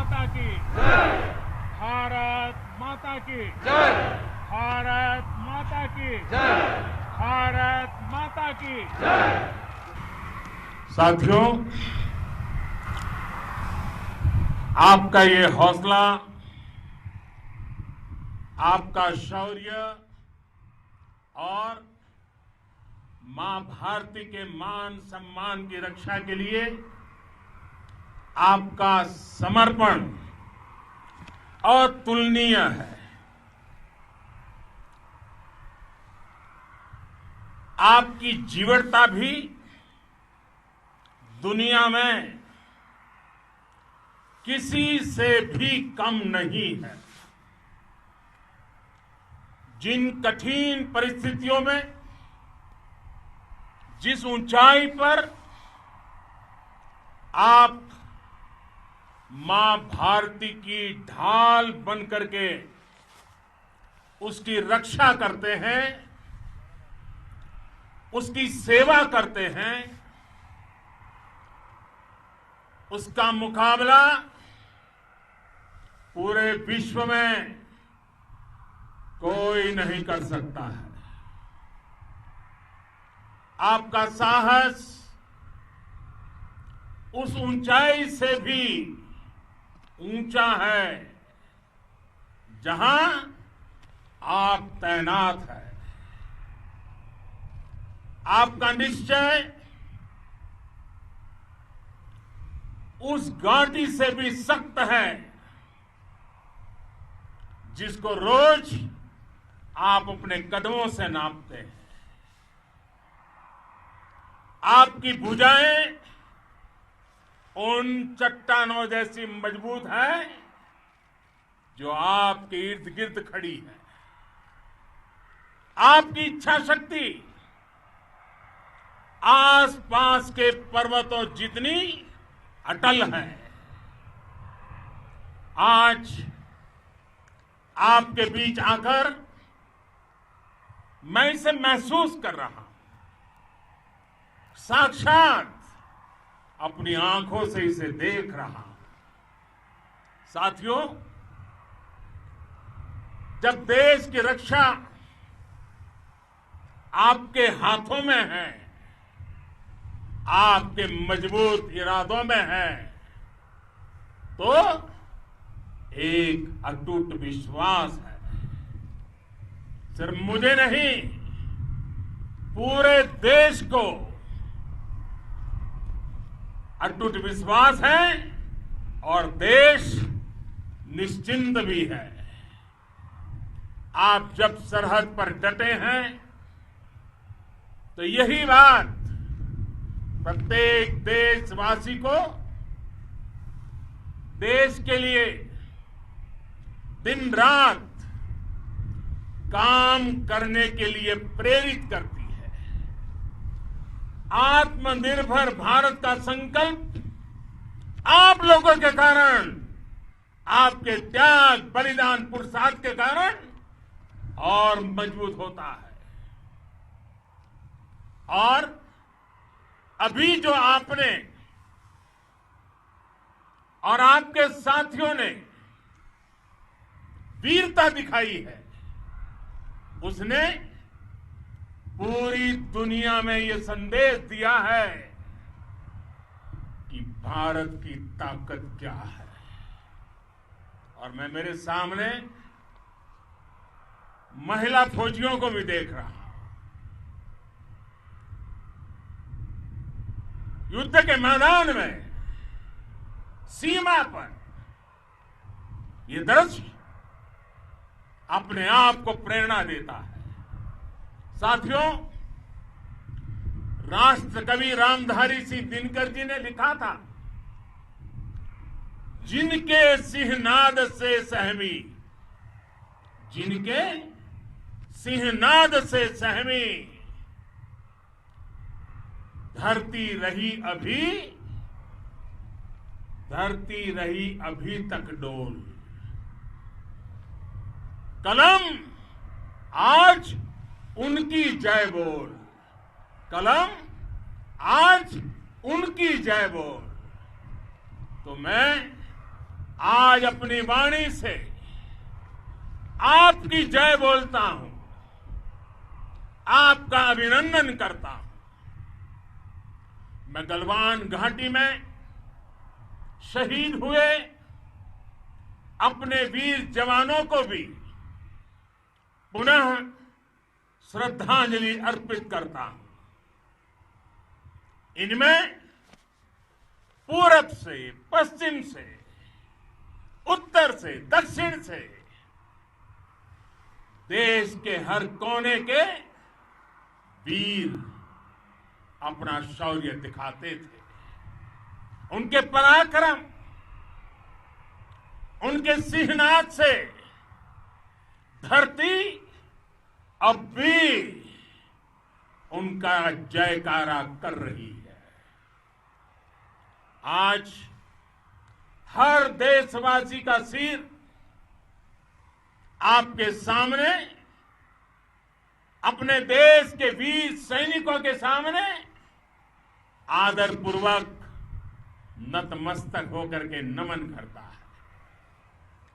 माता की जय। भारत माता की जय। भारत माता की जय। भारत माता की जय। साथियों, आपका ये हौसला, आपका शौर्य और मां भारती के मान सम्मान की रक्षा के लिए आपका समर्पण अतुलनीय है। आपकी जीवटता भी दुनिया में किसी से भी कम नहीं है। जिन कठिन परिस्थितियों में, जिस ऊंचाई पर आप मां भारती की ढाल बनकर के उसकी रक्षा करते हैं, उसकी सेवा करते हैं, उसका मुकाबला पूरे विश्व में कोई नहीं कर सकता है। आपका साहस उस ऊंचाई से भी ऊंचा है जहां आप तैनात हैं। आपका निश्चय उस घाटी से भी सख्त है जिसको रोज आप अपने कदमों से नापते हैं। आपकी भुजाएं उन चट्टानों जैसी मजबूत है जो आपके इर्द गिर्द खड़ी है। आपकी इच्छा शक्ति आसपास के पर्वतों जितनी अटल है। आज आपके बीच आकर मैं इसे महसूस कर रहा हूं, साक्षात अपनी आंखों से इसे देख रहा हूं। साथियों, जब देश की रक्षा आपके हाथों में है, आपके मजबूत इरादों में है, तो एक अटूट विश्वास है। सिर्फ मुझे नहीं, पूरे देश को अटूट विश्वास है और देश निश्चिंत भी है। आप जब सरहद पर डटे हैं तो यही बात प्रत्येक देशवासी को देश के लिए दिन रात काम करने के लिए प्रेरित करती है। आत्मनिर्भर भारत का संकल्प आप लोगों के कारण, आपके त्याग बलिदान पुरुषार्थ के कारण और मजबूत होता है। और अभी जो आपने और आपके साथियों ने वीरता दिखाई है, उसने पूरी दुनिया में यह संदेश दिया है कि भारत की ताकत क्या है। और मैं मेरे सामने महिला फौजियों को भी देख रहा हूं। युद्ध के मैदान में, सीमा पर यह दृश्य अपने आप को प्रेरणा देता है। साथियों, राष्ट्र कवि रामधारी सिंह दिनकर जी ने लिखा था, जिनके सिंहनाद से सहमी, जिनके सिंहनाद से सहमी, धरती रही अभी तक डोल। कलम आज उनकी जय बोल, कलम आज उनकी जय बोल। तो मैं आज अपनी वाणी से आपकी जय बोलता हूं, आपका अभिनंदन करता हूं। मैं गलवान घाटी में शहीद हुए अपने वीर जवानों को भी पुनः श्रद्धांजलि अर्पित करता हूं। इनमें पूरब से, पश्चिम से, उत्तर से, दक्षिण से देश के हर कोने के वीर अपना शौर्य दिखाते थे। उनके पराक्रम, उनके सिंहनाद से धरती अब भी उनका जयकारा कर रही है। आज हर देशवासी का सिर आपके सामने, अपने देश के वीर सैनिकों के सामने आदरपूर्वक नतमस्तक होकर के नमन करता है।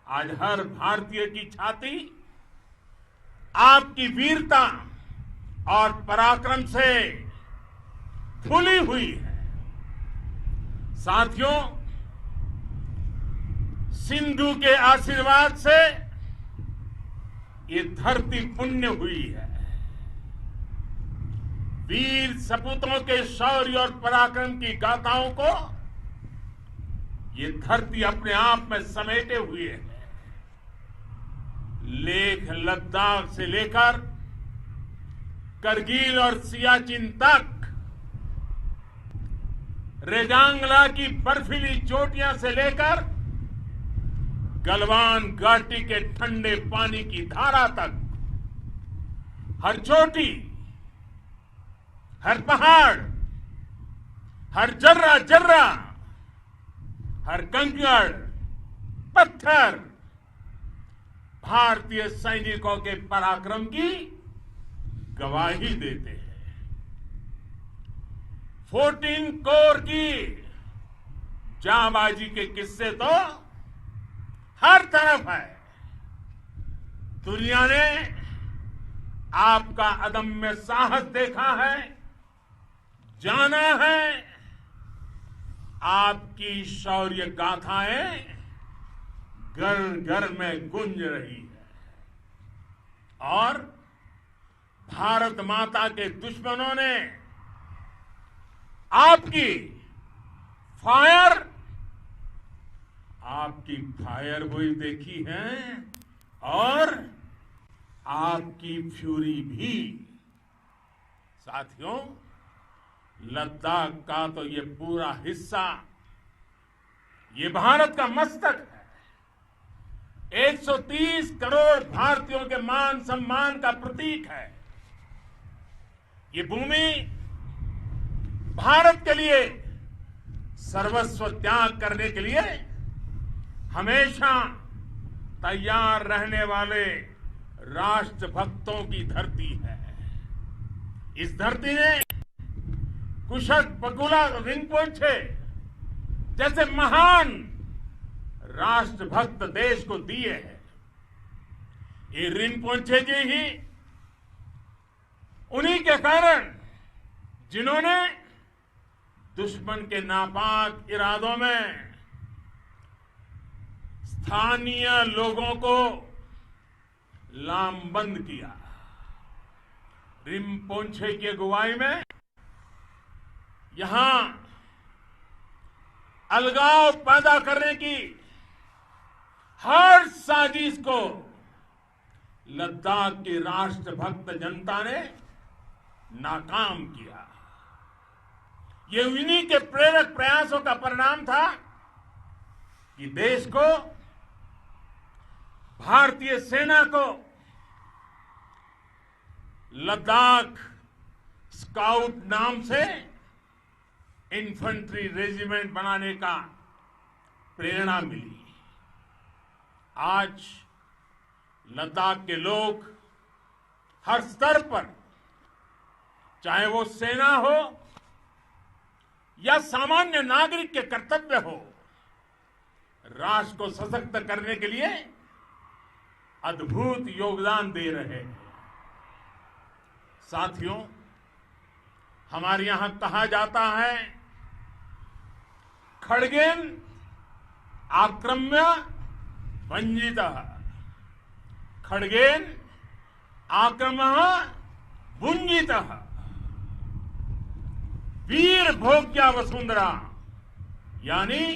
आज हर भारतीय की छाती आपकी वीरता और पराक्रम से फूली हुई है। साथियों, सिंधु के आशीर्वाद से ये धरती पुण्य हुई है। वीर सपूतों के शौर्य और पराक्रम की गाथाओं को ये धरती अपने आप में समेटे हुए है। लेह लद्दाख से लेकर करगिल और सियाचिन तक, रेजांगला की बर्फीली चोटियां से लेकर गलवान घाटी के ठंडे पानी की धारा तक, हर चोटी, हर पहाड़, हर जर्रा जर्रा, हर कंकड़, पत्थर भारतीय सैनिकों के पराक्रम की गवाही देते हैं। 14 कोर की जांबाजी के किस्से तो हर तरफ है। दुनिया ने आपका अदम्य साहस देखा है, जाना है। आपकी शौर्य गाथाएं घर घर में गूंज रही है और भारत माता के दुश्मनों ने आपकी फायर हुई देखी है और आपकी फ्यूरी भी। साथियों, लद्दाख का तो ये पूरा हिस्सा ये भारत का मस्तक है। 130 करोड़ भारतीयों के मान सम्मान का प्रतीक है। ये भूमि भारत के लिए सर्वस्व त्याग करने के लिए हमेशा तैयार रहने वाले राष्ट्रभक्तों की धरती है। इस धरती ने कुशक बकुला रिम्पोचे जैसे महान राष्ट्रभक्त देश को दिए हैं। ये रिम्पोचे जी ही उन्हीं के कारण जिन्होंने दुश्मन के नापाक इरादों में स्थानीय लोगों को लामबंद किया। रिम्पोचे की अगुवाई में यहां अलगाव पैदा करने की हर साजिश को लद्दाख की राष्ट्रभक्त जनता ने नाकाम किया। ये इन्हीं के प्रेरक प्रयासों का परिणाम था कि देश को, भारतीय सेना को लद्दाख स्काउट नाम से इन्फेंट्री रेजिमेंट बनाने का प्रेरणा मिली। आज लद्दाख के लोग हर स्तर पर, चाहे वो सेना हो या सामान्य नागरिक के कर्तव्य हो, राष्ट्र को सशक्त करने के लिए अद्भुत योगदान दे रहे हैं। साथियों, हमारे यहां कहा जाता है, खड्गेन आक्रम्य भंजितः, खड्गेन आक्रम्य भुंजितः, वीर भोग्या वसुंधरा, यानी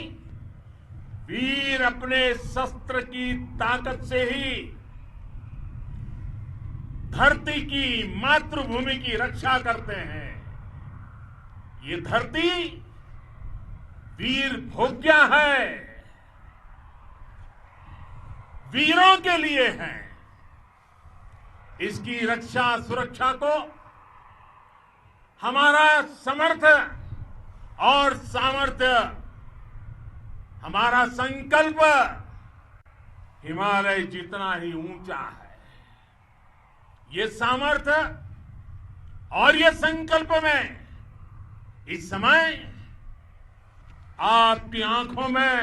वीर अपने शस्त्र की ताकत से ही धरती की, मातृभूमि की रक्षा करते हैं। ये धरती वीर भोग्या है, वीरों के लिए है। इसकी रक्षा सुरक्षा को हमारा समर्थ और सामर्थ्य, हमारा संकल्प हिमालय जितना ही ऊंचा है। ये सामर्थ्य और ये संकल्प में इस समय आपकी आंखों में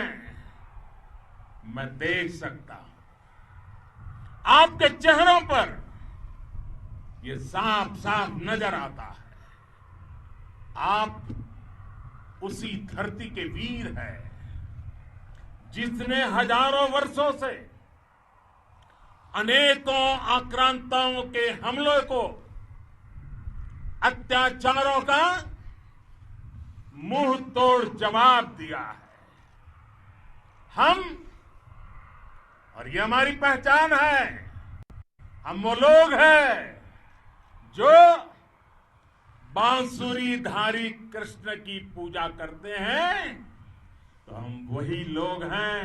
मैं देख सकता हूं, आपके चेहरों पर ये साफ साफ नजर आता है। आप उसी धरती के वीर हैं जिसने हजारों वर्षों से अनेकों आक्रांताओं के हमलों को, अत्याचारों का मुंह तोड़ जवाब दिया है। हम, और ये हमारी पहचान है, हम वो लोग हैं जो बांसुरीधारी कृष्ण की पूजा करते हैं, तो हम वही लोग हैं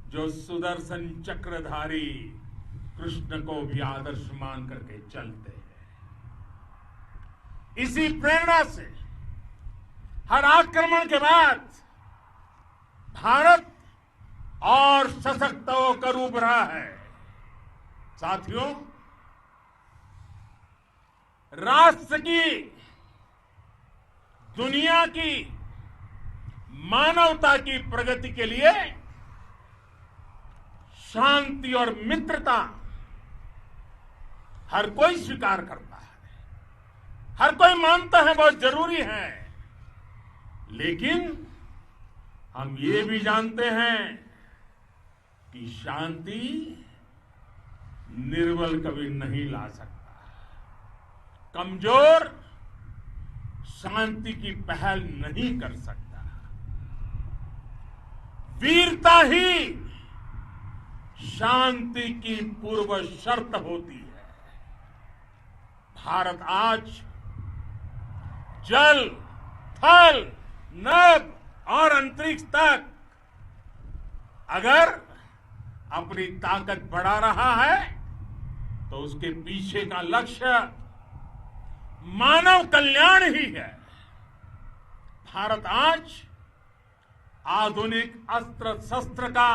जो सुदर्शन चक्रधारी कृष्ण को भी आदर्श मान करके चलते हैं। इसी प्रेरणा से हर आक्रमण के बाद भारत और सशक्त होकर उभरा है। साथियों, राष्ट्र की, दुनिया की, मानवता की प्रगति के लिए शांति और मित्रता हर कोई स्वीकार करता है, हर कोई मानता है बहुत जरूरी है। लेकिन हम ये भी जानते हैं कि शांति निर्बल कभी नहीं ला सकता। कमजोर शांति की पहल नहीं कर सकता। वीरता ही शांति की पूर्व शर्त होती है। भारत आज जल, थल, नभ और अंतरिक्ष तक अगर अपनी ताकत बढ़ा रहा है तो उसके पीछे का लक्ष्य मानव कल्याण ही है। भारत आज आधुनिक अस्त्र शस्त्र का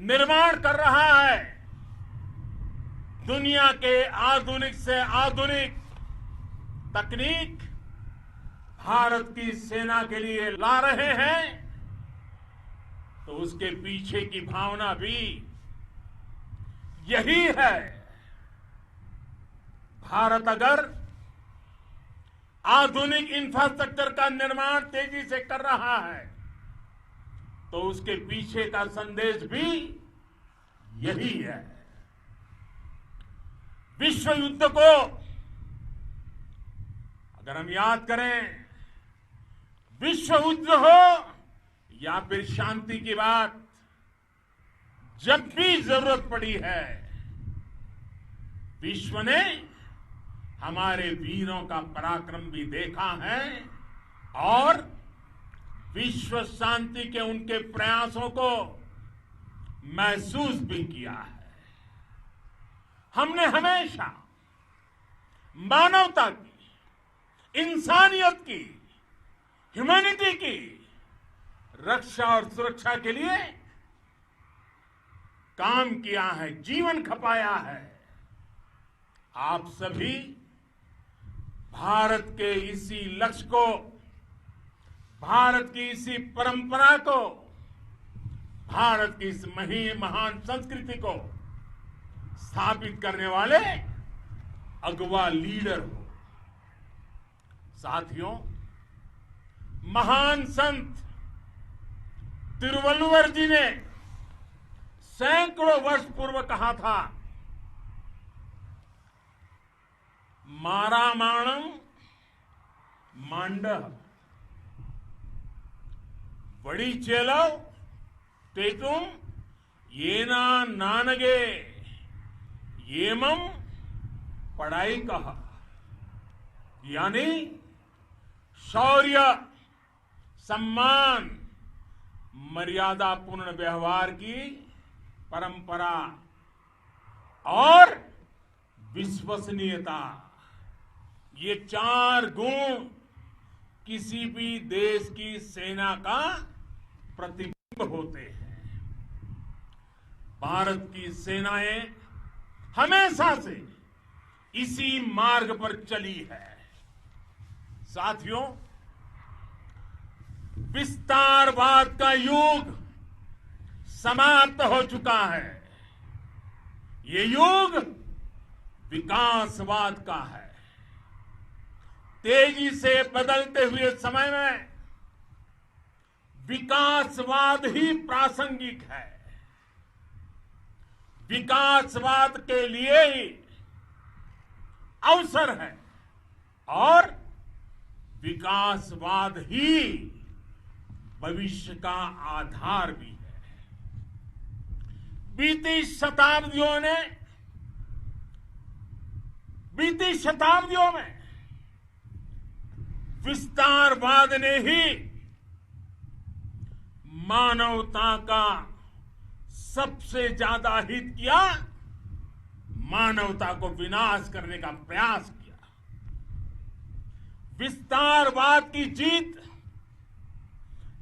निर्माण कर रहा है। दुनिया के आधुनिक से आधुनिक तकनीक भारत की सेना के लिए ला रहे हैं, तो उसके पीछे की भावना भी यही है। भारत अगर आधुनिक इंफ्रास्ट्रक्चर का निर्माण तेजी से कर रहा है तो उसके पीछे का संदेश भी यही है। विश्व युद्ध को अगर हम याद करें, विश्व युद्ध हो या फिर शांति की बात, जब भी जरूरत पड़ी है, विश्व ने हमारे वीरों का पराक्रम भी देखा है और विश्व शांति के उनके प्रयासों को महसूस भी किया है। हमने हमेशा मानवता की, इंसानियत की, ह्यूमैनिटी की रक्षा और सुरक्षा के लिए काम किया है, जीवन खपाया है। आप सभी भारत के इसी लक्ष्य को, भारत की इसी परंपरा को भारत की इस महान संस्कृति को स्थापित करने वाले अगवा लीडर हो। साथियों, महान संत तिरुवल्लुवर जी ने सैकड़ों वर्ष पूर्व कहा था, मारामाणम मांडह बड़ी चेलव तेतुम येना नानगे येमम पढ़ाई कहा। यानी शौर्य, सम्मान, मर्यादापूर्ण व्यवहार की परंपरा और विश्वसनीयता, ये 4 गुण किसी भी देश की सेना का प्रतिबिंब होते हैं। भारत की सेनाएं हमेशा से इसी मार्ग पर चली है। साथियों, विस्तारवाद का युग समाप्त हो चुका है। ये युग विकासवाद का है। तेजी से बदलते हुए समय में विकासवाद ही प्रासंगिक है। विकासवाद के लिए ही अवसर है और विकासवाद ही भविष्य का आधार भी है। बीती शताब्दियों में विस्तारवाद ने ही मानवता का सबसे ज्यादा हित किया, मानवता को विनाश करने का प्रयास किया। विस्तारवाद की जीत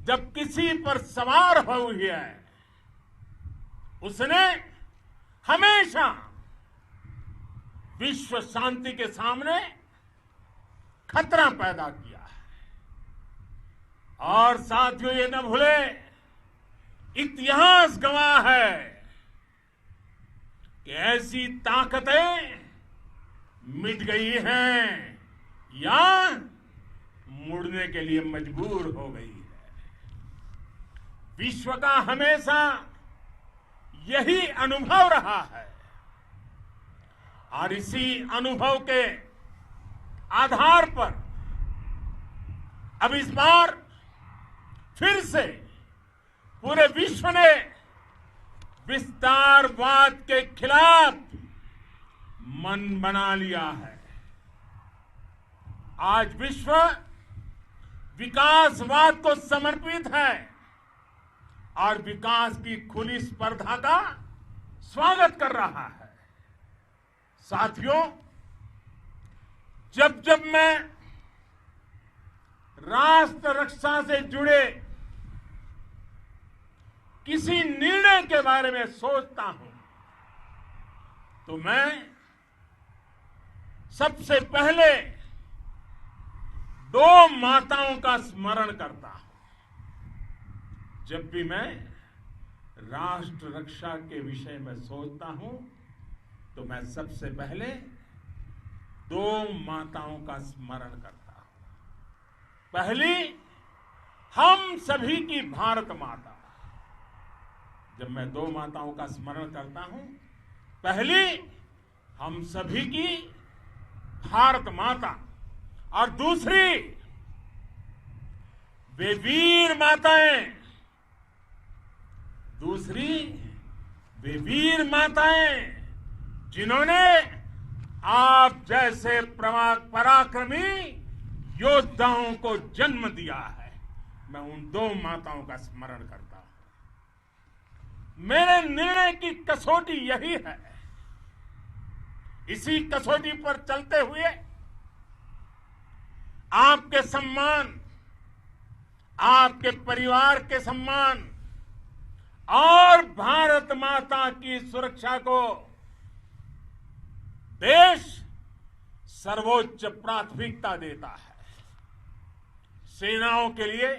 जब किसी पर सवार हुई है, उसने हमेशा विश्व शांति के सामने खतरा पैदा किया है। और साथियों, ये न भूले, इतिहास गवाह है कि ऐसी ताकतें मिट गई हैं या मुड़ने के लिए मजबूर हो गई है। विश्व का हमेशा यही अनुभव रहा है और इसी अनुभव के आधार पर अब इस बार फिर से पूरे विश्व ने विस्तारवाद के खिलाफ मन बना लिया है। आज विश्व विकासवाद को समर्पित है और विकास की खुली स्पर्धा का स्वागत कर रहा है। साथियों, जब जब मैं राष्ट्र रक्षा से जुड़े किसी निर्णय के बारे में सोचता हूं तो मैं सबसे पहले 2 माताओं का स्मरण करता हूं। जब भी मैं राष्ट्र रक्षा के विषय में सोचता हूं तो मैं सबसे पहले 2 माताओं का स्मरण करता हूं। पहली, हम सभी की भारत माता। जब मैं 2 माताओं का स्मरण करता हूं, पहली हम सभी की भारत माता और दूसरी वे वीर माताएं, जिन्होंने आप जैसे पराक्रमी योद्धाओं को जन्म दिया है। मैं उन 2 माताओं का स्मरण करता हूं। मेरे निर्णय की कसौटी यही है। इसी कसौटी पर चलते हुए आपके सम्मान, आपके परिवार के सम्मान और भारत माता की सुरक्षा को देश सर्वोच्च प्राथमिकता देता है। सेनाओं के लिए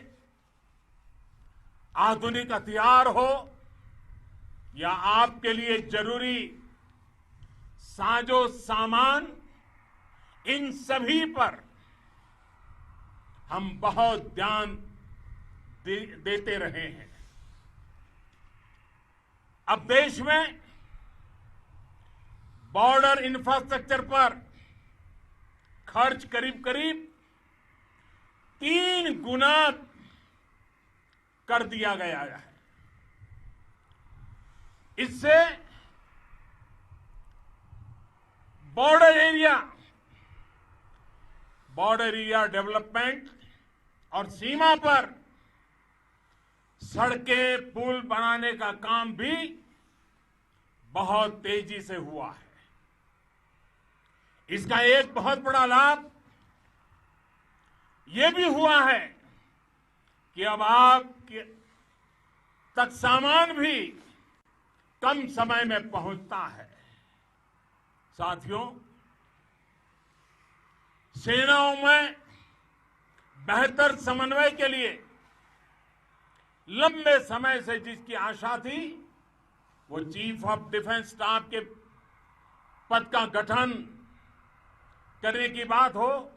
आधुनिक हथियार हो या आपके लिए जरूरी साजो सामान, इन सभी पर हम बहुत ध्यान देते रहे हैं। अब देश में बॉर्डर इंफ्रास्ट्रक्चर पर खर्च करीब करीब 3 गुना कर दिया गया है। इससे बॉर्डर एरिया डेवलपमेंट और सीमा पर सड़कें पुल बनाने का काम भी बहुत तेजी से हुआ है। इसका एक बहुत बड़ा लाभ यह भी हुआ है कि अब आप तक सामान भी कम समय में पहुंचता है। साथियों, सेनाओं में बेहतर समन्वय के लिए लंबे समय से जिसकी आशा थी, वो चीफ ऑफ डिफेंस स्टाफ के पद का गठन करने की बात हो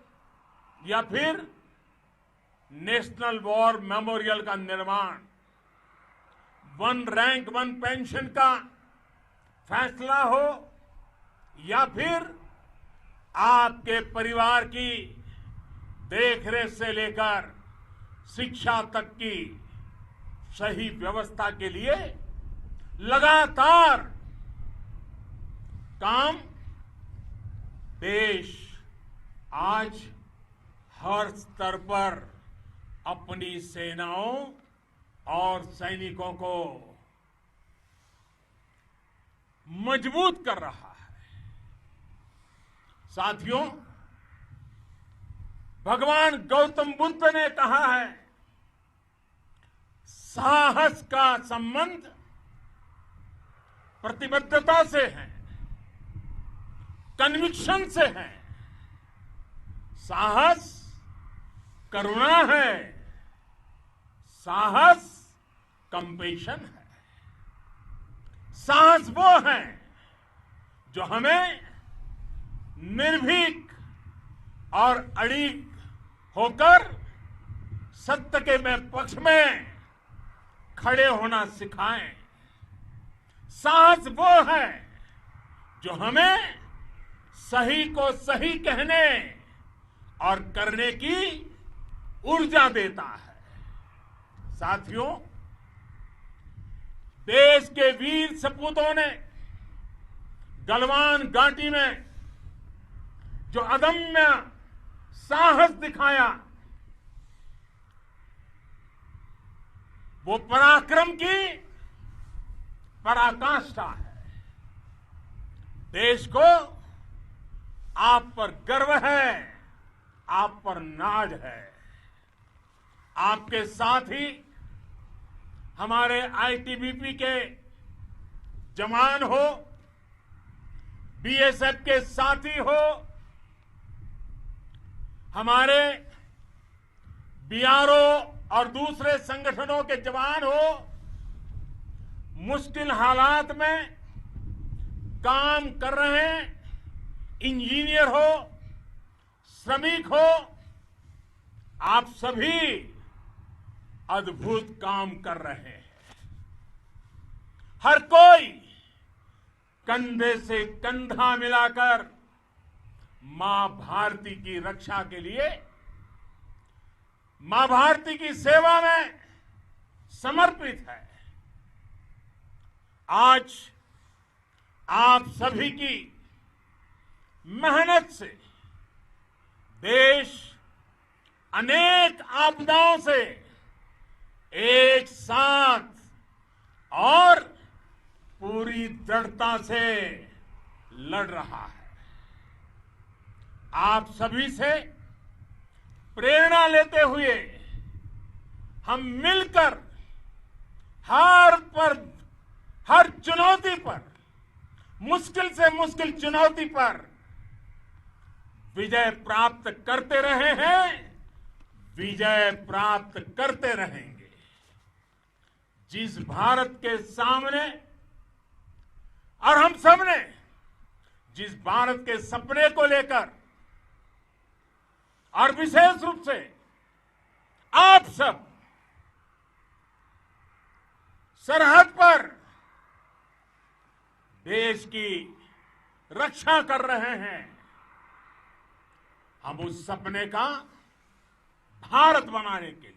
या फिर नेशनल वॉर मेमोरियल का निर्माण, 1 रैंक 1 पेंशन का फैसला हो या फिर आपके परिवार की देखरेख से लेकर शिक्षा तक की सही व्यवस्था के लिए लगातार काम, देश आज हर स्तर पर अपनी सेनाओं और सैनिकों को मजबूत कर रहा है। साथियों, भगवान गौतम बुद्ध ने कहा है, साहस का संबंध प्रतिबद्धता से है, कन्विक्शन से है। साहस करुणा है, साहस कंपैशन है। साहस वो है जो हमें निर्भीक और अड़िग होकर सत्य के पक्ष में खड़े होना सिखाएं। साहस वो है जो हमें सही को सही कहने और करने की ऊर्जा देता है। साथियों, देश के वीर सपूतों ने गलवान घाटी में जो अदम्य साहस दिखाया, वो पराक्रम की पराकाष्ठा है। देश को आप पर गर्व है, आप पर नाज है। आपके साथ ही हमारे आईटीबीपी के जवान हो, बीएसएफ के साथी हो, हमारे बीआरओ और दूसरे संगठनों के जवान हो, मुश्किल हालात में काम कर रहे हैं, इंजीनियर हो, श्रमिक हो, आप सभी अद्भुत काम कर रहे हैं। हर कोई कंधे से कंधा मिलाकर मां भारती की रक्षा के लिए, मां भारती की सेवा में समर्पित है। आज आप सभी की मेहनत से देश अनेक आपदाओं से एक साथ और पूरी दृढ़ता से लड़ रहा है। आप सभी से प्रेरणा लेते हुए हम मिलकर हर चुनौती पर, मुश्किल से मुश्किल चुनौती पर विजय प्राप्त करते रहे हैं, विजय प्राप्त करते रहेंगे। जिस भारत के सामने और हम सब ने जिस भारत के सपने को लेकर और विशेष रूप से आप सब सरहद पर देश की रक्षा कर रहे हैं, हम उस सपने का भारत बनाने के लिए,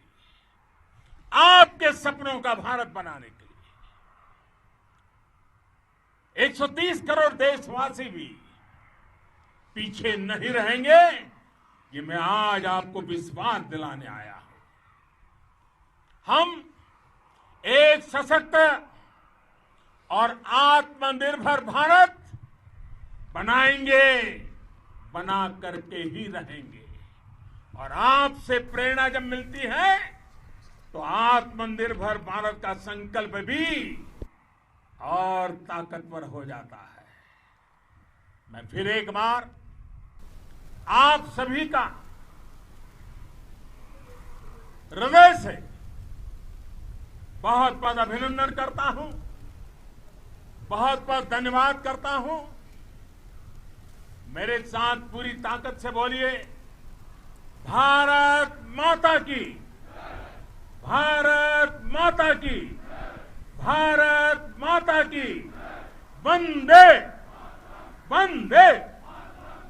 आपके सपनों का भारत बनाने के लिए 130 करोड़ देशवासी भी पीछे नहीं रहेंगे, ये मैं आज आपको विश्वास दिलाने आया हूं। हम एक सशक्त और आत्मनिर्भर भारत बनाएंगे, बना करके ही रहेंगे। और आपसे प्रेरणा जब मिलती है तो आत्मनिर्भर भारत का संकल्प भी और ताकतवर हो जाता है। मैं फिर एक बार आप सभी का हृदय से बहुत बहुत अभिनंदन करता हूं, बहुत बहुत धन्यवाद करता हूं। मेरे साथ पूरी ताकत से बोलिए, भारत माता की, भारत माता की, भारत माता की, वंदे वंदे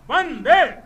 वंदे।